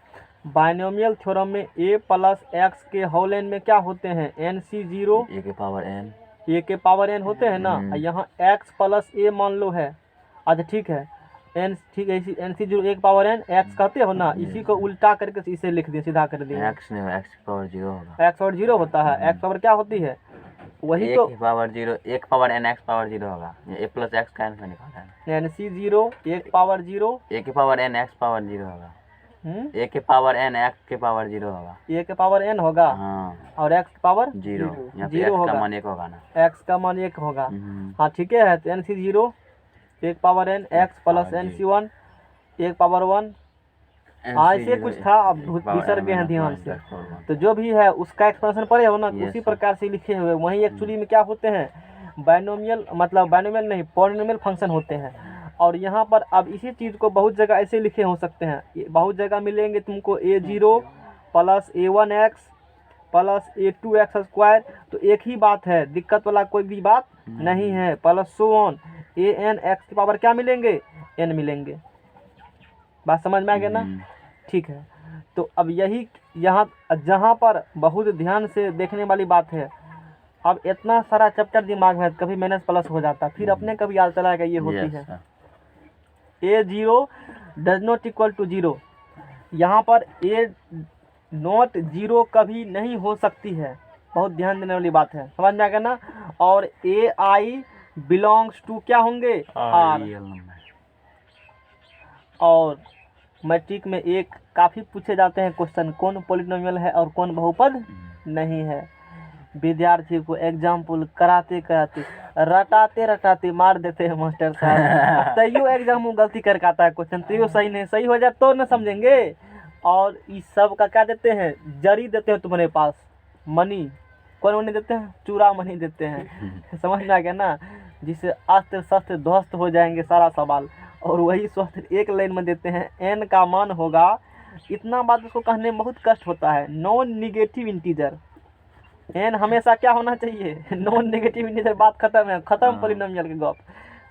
[SPEAKER 1] बाइनोमियल थ्योरम में a प्लस x के होल n में क्या होते हैं? NC0
[SPEAKER 2] a के पावर n,
[SPEAKER 1] a के पावर n होते हैं ना। यहाँ x प्लस a मान लो है। अच्छा ठीक है, n ठीक है, इसी NC0 एक पावर n x कहते हो ना, इसी को उल्टा करके इसे लिख दिए, सीधा कर दिए।
[SPEAKER 2] x नहीं, x पावर 0 होगा।
[SPEAKER 1] x पावर 0 होता है, x पावर क्या होती है? वही तो
[SPEAKER 2] एक पावर 0, एक पावर n x पावर 0 होगा। ये a प्लस x का आंसर निकालना है।
[SPEAKER 1] NC0 एक पावर 0
[SPEAKER 2] a के पावर n x पावर 0 होगा। a के पावर n x के पावर 0 होगा।
[SPEAKER 1] a के पावर n होगा
[SPEAKER 2] हाँ,
[SPEAKER 1] और x पावर
[SPEAKER 2] 0। यहाँ पे
[SPEAKER 1] 0
[SPEAKER 2] x का
[SPEAKER 1] होगा,
[SPEAKER 2] मान 1 होगा ना।
[SPEAKER 1] x का मान 1 होगा। हाँ ठीक है, तो NC0 एक power n x plus NC1 एक पावर 1। हाँ ऐसे कुछ था, अब बिसर गए हैं ध्यान से। तो जो भी है उसका एक्सप्रेशन पढ़े हो ना, उसी प्रकार से लिखे हुए वही एक्चुअली में क्या होते हैं बाइनोमियल, मतलब बाइनोमियल नहीं पॉलिनोमियल फंक्शन होते हैं। और यहाँ पर अब इसी चीज़ को बहुत जगह ऐसे लिखे हो सकते हैं, बहुत जगह मिलेंगे तुमको A0 plus A1x plus A2x square, तो एक ही बात है, दिक्कत वाला कोई भी बात नहीं है। Plus so on AN x की पावर क्या मिलेंगे? n मिलेंगे। बात समझ में आ गया ना? ठीक है, तो अब यही यहाँ जहाँ पर बहुत ध्यान से देखने वाली बात है, अब इतना सारा चैप्टर दिमाग में कभी माइनस प्लस हो जाता, फिर अपने कभी याद चला कि ये होती है। A0 does not equal to 0, यहाँ पर A नॉट 0 कभी नहीं हो सकती है, बहुत ध्यान देने वाली बात है, समझ में आ गया ना। और AI बिलोंग्स टू क्या होंगे? R। और मैट्रिक में एक काफ़ी पूछे जाते हैं क्वेश्चन, कौन पॉलिनोमियल है और कौन बहुपद नहीं है। विद्यार्थी को एग्जाम्पल कराते कराते रटाते मार देते हैं मास्टर साहब। तैयो एग्जाम में गलती करके आता है क्वेश्चन, तैयो सही नहीं, सही हो जाए तो न समझेंगे। और इस सब का क्या देते हैं? जरी देते हैं तुम्हारे पास, मनी। कौन मनी देते हैं? चूड़ा मनी देते हैं। समझ में आ गया ना? जिससे अस्त्र शस्त्र ध्वस्त हो जाएंगे सारा सवाल, और वही शस्त्र एक लाइन में देते हैं। n का मान होगा, इतना बात उसको कहने में बहुत कष्ट होता है, नॉन निगेटिव इंटीजर। n हमेशा क्या होना चाहिए? Non negative integer. बात खत्म है, खत्म पॉलिनोमियल के गप,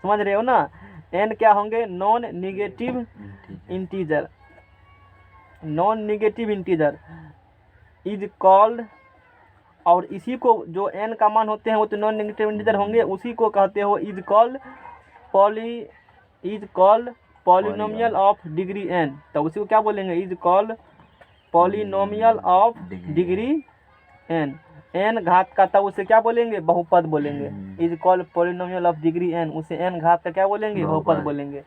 [SPEAKER 1] समझ रहे हो ना? n क्या होंगे? Non negative integer. Non negative integer is called, और इसी को जो n का मान होते हैं वो तो नॉन नेगेटिव इंटीजर होंगे, उसी को कहते हो is called polynomial of degree n। तो उसी को क्या बोलेंगे? Is called polynomial of degree n। n घात का, तब उसे क्या बोलेंगे? बहुपद बोलेंगे। Is called polynomial of degree n, उसे n घात का क्या बोलेंगे? बहुपद बोलेंगे।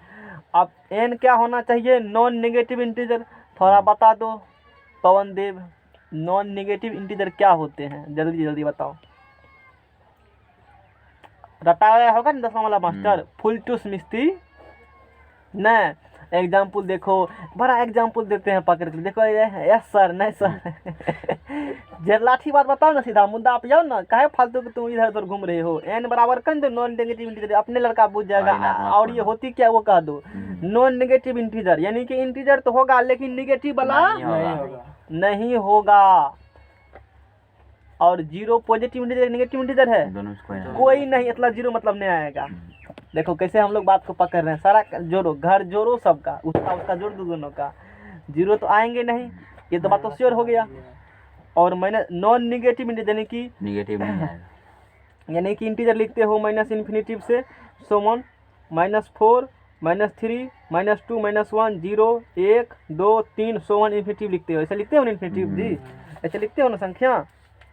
[SPEAKER 1] अब n क्या होना चाहिए? Non negative integer. थोड़ा बता दो पवन देव, नॉन नेगेटिव इंटीजर क्या होते हैं? जल्दी जल्दी बताओ। रटाया होगा ना 10वां वाला मास्टर, फुलटूस मिस्त्री न। एग्जाम्पल देखो, बड़ा एग्जाम्पल देते हैं पकड़ के, देखो यस सर, नहीं सर। जे लाठी बात बताओ ना, सीधा मुद्दा पे जाओ ना, काहे फालतू के तुम इधर उधर घूम रहे हो। n बराबर कर दो नॉन नेगेटिव इंटीजर, अपने लड़का पूछ जाएगा। और ये होती क्या वो कह दो, नॉन नेगेटिव इंटीजर, यानी कि इंटीजर तो होगा लेकिन नेगेटिव वाला नहीं होगा। और zero positive integer negative integer है,
[SPEAKER 2] दोनों से
[SPEAKER 1] कोई नहीं, मतलब जीरो मतलब नहीं आएगा। देखो कैसे हम लोग बात को पकड़ रहे हैं, सारा जोड़ो, घर जोड़ो सबका, उसका जोड़ दो दोनों का, जीरो तो आएंगे नहीं, ये तो बात तो श्योर हो गया। और minus non negative integer
[SPEAKER 2] negative नहीं आएगा,
[SPEAKER 1] यानी कि इंटीजर लिखते हो माइनस इन्फिनिटिव से सोमन -4 -3 -2 -1 0 1 2 3 सोमन इन्फिनिटिव लिखते हो, ऐसे लिखते हो ना इन्फिनिटिव जी, ऐसे लिखते हो ना संख्या।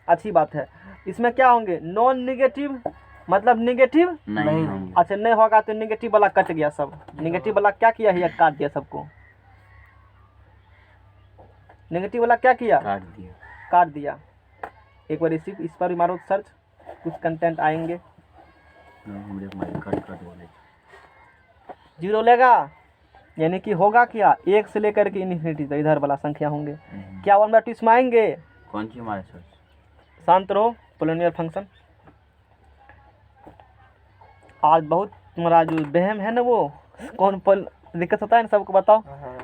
[SPEAKER 1] अच्छी बात है। इसमें क्या होंगे, नॉन निगेटिव मतलब निगेटिव
[SPEAKER 2] नहीं होंगे।
[SPEAKER 1] अच्छा नहीं होगा तो निगेटिव वाला कट गया सब, निगेटिव वाला क्या किया है, काट दिया सबको। नेगेटिव वाला क्या किया,
[SPEAKER 2] काट दिया।
[SPEAKER 1] काट दिया। एक बार इस पर भी मारो सर्च, कुछ कंटेंट आएंगे।
[SPEAKER 2] कट बोले
[SPEAKER 1] जीरो लेगा, यानी कि होगा क्या, एक से लेकर के इन्फिनिटी तक इधर वाला संख्या होंगे। क्या 1/2 इसमें आएंगे,
[SPEAKER 2] कौन सी हमारे सर?
[SPEAKER 1] शांत रहो, पोलिनोमियल फंक्शन। आज बहुत तुम्हारा जो बहम है ना, वो कौन पल दिक्कत होता है ना, सबको बताओ।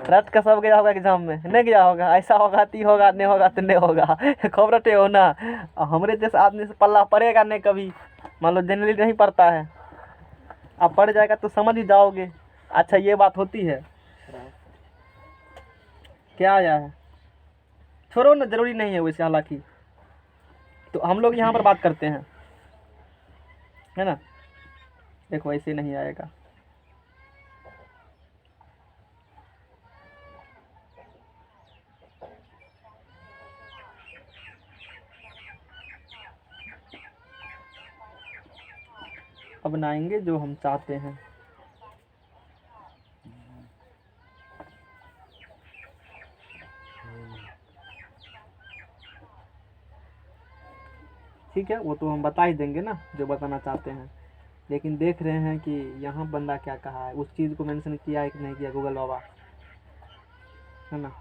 [SPEAKER 1] रट का सब गया होगा एग्जाम में, नहीं गया होगा, ऐसा होगा ती होगा, नहीं होगा तो नहीं होगा, खबरटे हो ना। हमारे जैसे आदमी से पल्ला पड़ेगा नहीं कभी, मान लो जनरली नहीं पड़ता है, अब पड़ जाएगा तो समझ ही जाओगे। अच्छा ये बात होती है, क्या आया है, छोड़ो ना, जरूरी नहीं है वैसे, हालांकि तो हम लोग यहाँ पर बात करते हैं, है ना। देखो ऐसे नहीं आएगा, अब बनाएंगे जो हम चाहते हैं। ठीक है, वो तो हम बता ही देंगे ना जो बताना चाहते हैं, लेकिन देख रहे हैं कि यहाँ बंदा क्या कहा है, उस चीज़ को मेंशन किया है कि नहीं किया गूगल बाबा, है ना।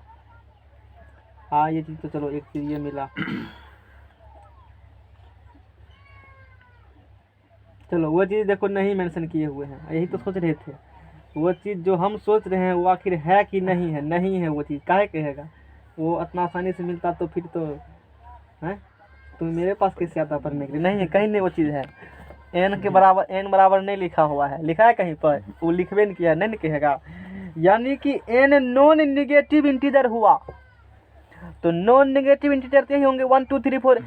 [SPEAKER 1] हाँ ये चीज़ तो चलो, एक चीज़ ये मिला, चलो वो चीज़ देखो नहीं मेंशन किए हुए हैं, यही तो सोच रहे थे। वो चीज़ जो हम सोच रहे हैं वो आखिर है कि नहीं है, नहीं है वो चीज़, काहे कहेगा, वो इतना आसानी से मिलता तो फिर तो है, तुम मेरे पास कैसे आता पढ़ने के लिए, नहीं है, कहीं नहीं वो चीज़ है। एन के बराबर, एन बराबर नहीं लिखा हुआ है, लिखा है कहीं पर, वो लिखबे नहीं किया, नहीं कहेगा। यानी कि एन नॉन निगेटिव इंटीजर हुआ, तो नॉन निगेटिव इंटीजर तो यही होंगे 1 2 3 4।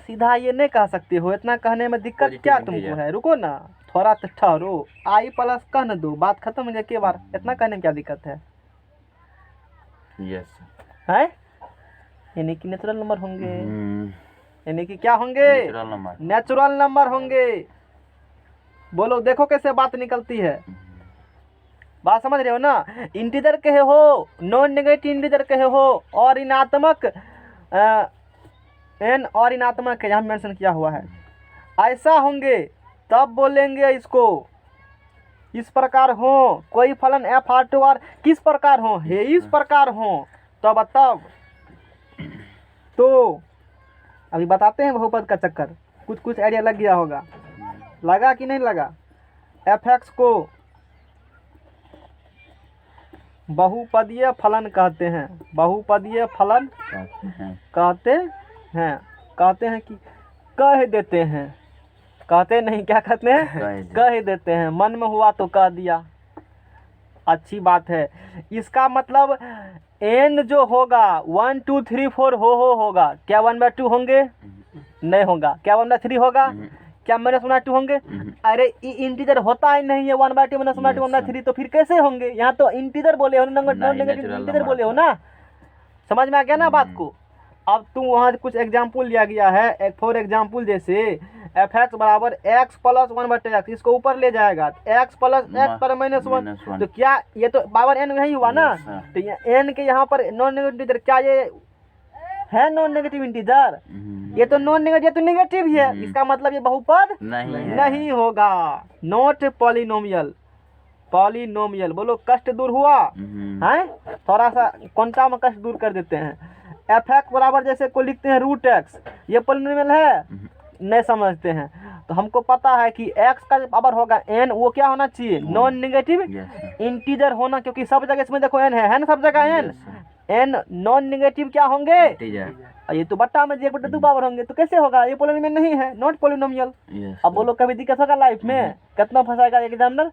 [SPEAKER 1] सीधा ये नहीं कह सकते हो, इतना कहने में दिक्कत क्या तुमको है, रुको ना थोड़ा तो ठहरो, आई प्लस कह न दो, बात खत्म हो जाए के बार, इतना कहने में क्या दिक्कत है।
[SPEAKER 2] यस
[SPEAKER 1] है, यानी कि नेचुरल नंबर होंगे, यानी कि क्या होंगे, नेचुरल नंबर होंगे। बोलो देखो कैसे बात निकलती है, बात समझ रहे हो ना। इंटीजर कहे हो, नॉन नेगेटिव इंटीजर कहे हो, और ऋणात्मक एन और ऋणात्मक यहाँ मेंशन किया हुआ है, ऐसा होंगे तब बोलेंगे इसको, इस प्रकार हो कोई फलन एफ आर टू आर किस प्रकार हो, हे इस प्रकार हो, तब तो अभी बताते हैं बहुपद का चक्कर, कुछ आइडिया लग गया होगा, लगा कि नहीं लगा। एफ एक्स को बहुपदीय फलन कहते हैं, बहुपदीय फलन कहते हैं कि कह देते हैं, कहते नहीं, क्या कहते हैं, कह देते हैं, मन में हुआ तो कह दिया, अच्छी बात है। इसका मतलब एन जो होगा 1 2 3 4 होगा, क्या 1/2 होंगे, नहीं होगा, क्या 1/3 होगा, क्या -1/2 होंगे, अरे इंटीजर होता ही नहीं है 1/2 -1/2 1/3, तो फिर कैसे होंगे, यहाँ तो इंटीजर बोले हो, नॉन नेगेटिव इंटीजर बोले हो ना, समझ में आ गया ना बात को। अब तुम वहाँ कुछ एग्जाम्पल लिया गया है, फॉर एग्जाम्पल जैसे एफ एक्स बराबर एक्स प्लस 1/x, इसको ऊपर ले जाएगा, एक्स प्लस एक्स पर -1, तो क्या ये तो पावर एन नहीं हुआ ना, तो एन के यहाँ पर नॉन नेगेटिव इंटीजर, क्या ये है नॉन नेगेटिव इंटीजर, ये तो नॉन नेगेटिव, ये तो नेगेटिव ही है, इसका मतलब ये बहुपद नहीं होगा, नॉट पॉलिनोमियल। पॉलिनोमियल बोलो, कष्ट दूर हुआ है, थोड़ा सा क्वांटा में कष्ट दूर कर देते हैं। एफ एक्स बराबर जैसे को लिखते हैं √x, ये पॉलिनोमियल है, नहीं समझते हैं, तो हमको पता है कि x का पावर होगा n, वो क्या होना चाहिए, नॉन नेगेटिव इंटीजर होना, क्योंकि सब जगह इसमें देखो n है ना, सब जगह n, n नॉन नेगेटिव क्या होंगे?
[SPEAKER 2] टीचर
[SPEAKER 1] और ये तो बट्टा में 1/2 पावर होंगे, तो कैसे होगा? ये पोलिनोमियल नहीं है, नॉट पोलिनोमियल।
[SPEAKER 2] यस
[SPEAKER 1] अब बोलो कभी दिक्कत होगा लाइफ में? कितना फंसाएगा एग्जामिनर?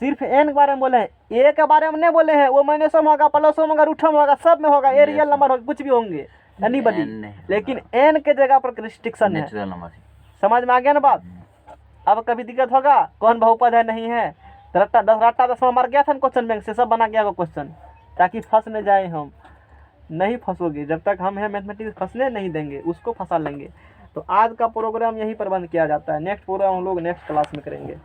[SPEAKER 1] सिर्फ n के बारे में बोले हैं, a के बारे में नहीं बोले हैं। वो माइनसम होगा, प्लसम होगा, रूटम होगा, सब में होगा, ए रियल नंबर होगा, कुछ भी होंगे एनीबॉडी, लेकिन n के जगह पर रिस्ट्रिक्शन है।
[SPEAKER 2] नेचुरल नंबर
[SPEAKER 1] समझ में आ गया ना बात? अब कभी दिक्कत होगा कौन बहुपद है नहीं है, तो रट्टा 10वां मार गया था ना क्वेश्चन बैंक से, सब बना गया वो क्वेश्चन, ताकि फंस न जाए हम। नहीं फंसोगे, जब तक हम हैं मैथमेटिक्स फंसने नहीं देंगे, उसको फंसा लेंगे। तो आज का प्रोग्राम यहीं पर बंद किया जाता है। नेक्स्ट प्रोग्राम हम लोग नेक्स्ट क्लास में करेंगे।